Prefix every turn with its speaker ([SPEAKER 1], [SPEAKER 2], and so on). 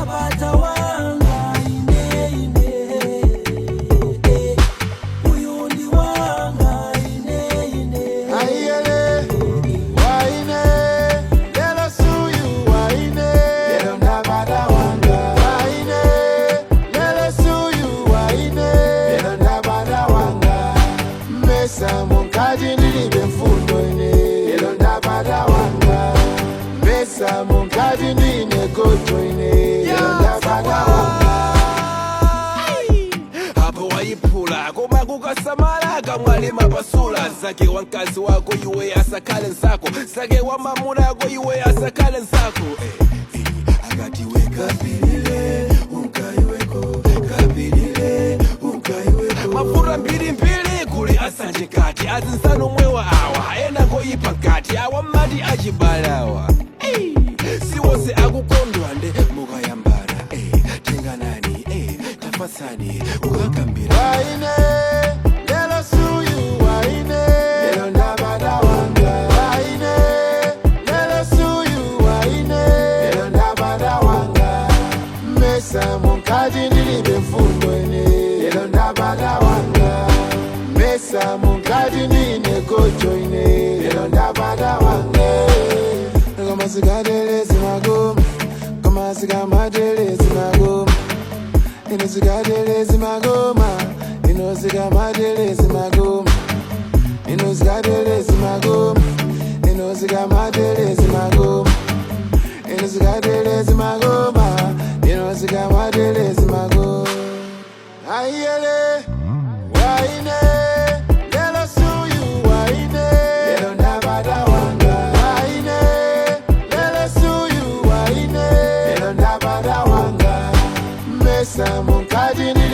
[SPEAKER 1] ndabata wanga ine ine uyu ndi wanga ine ine
[SPEAKER 2] ayele waine lelo suyu waine lelo ndabata wanga waine lelo suyu waine lelo ndabata wanga mesa munkati ndilibe mfundo ine lelo ndabata wanga mesa munkati ndine goto ine lelo ndabata wanga
[SPEAKER 3] hapo waipula koma kukasamala kamwalima pasula sake wankazi wako iwe asakale nsako sake wa mamuna yako iwe asakale nsako akatiwe kapilile unkaiweko kapilile unkaiweko mafura mbilimbili kuli asanje kati azinsano mwewa awa ena ngoyipa nkati awa mati achibalawa siwose akukondwa nde mukayambara tenganani tafasani ukakambira
[SPEAKER 2] waine lelo suyu waine lelo ndabata wanga waine lelo suyu waine lelo ndabata wanga mesa munkati ndilibe mfundo ine lelo ndabata wanga mesa munkati ndine gojo ine lelo ndabata wanga kama sikadele simagoma kama sikamadele simagoma inozikadele simagoma inozikamadele simagoma inozikadele simagoma inozikamadele simagoma inozikadele simagoma inozikamadele simagoma ayele waine lelo suyu waine lelo ndabata wanga waine lelo suyu waine lelo ndabata wanga mesa munkati ndili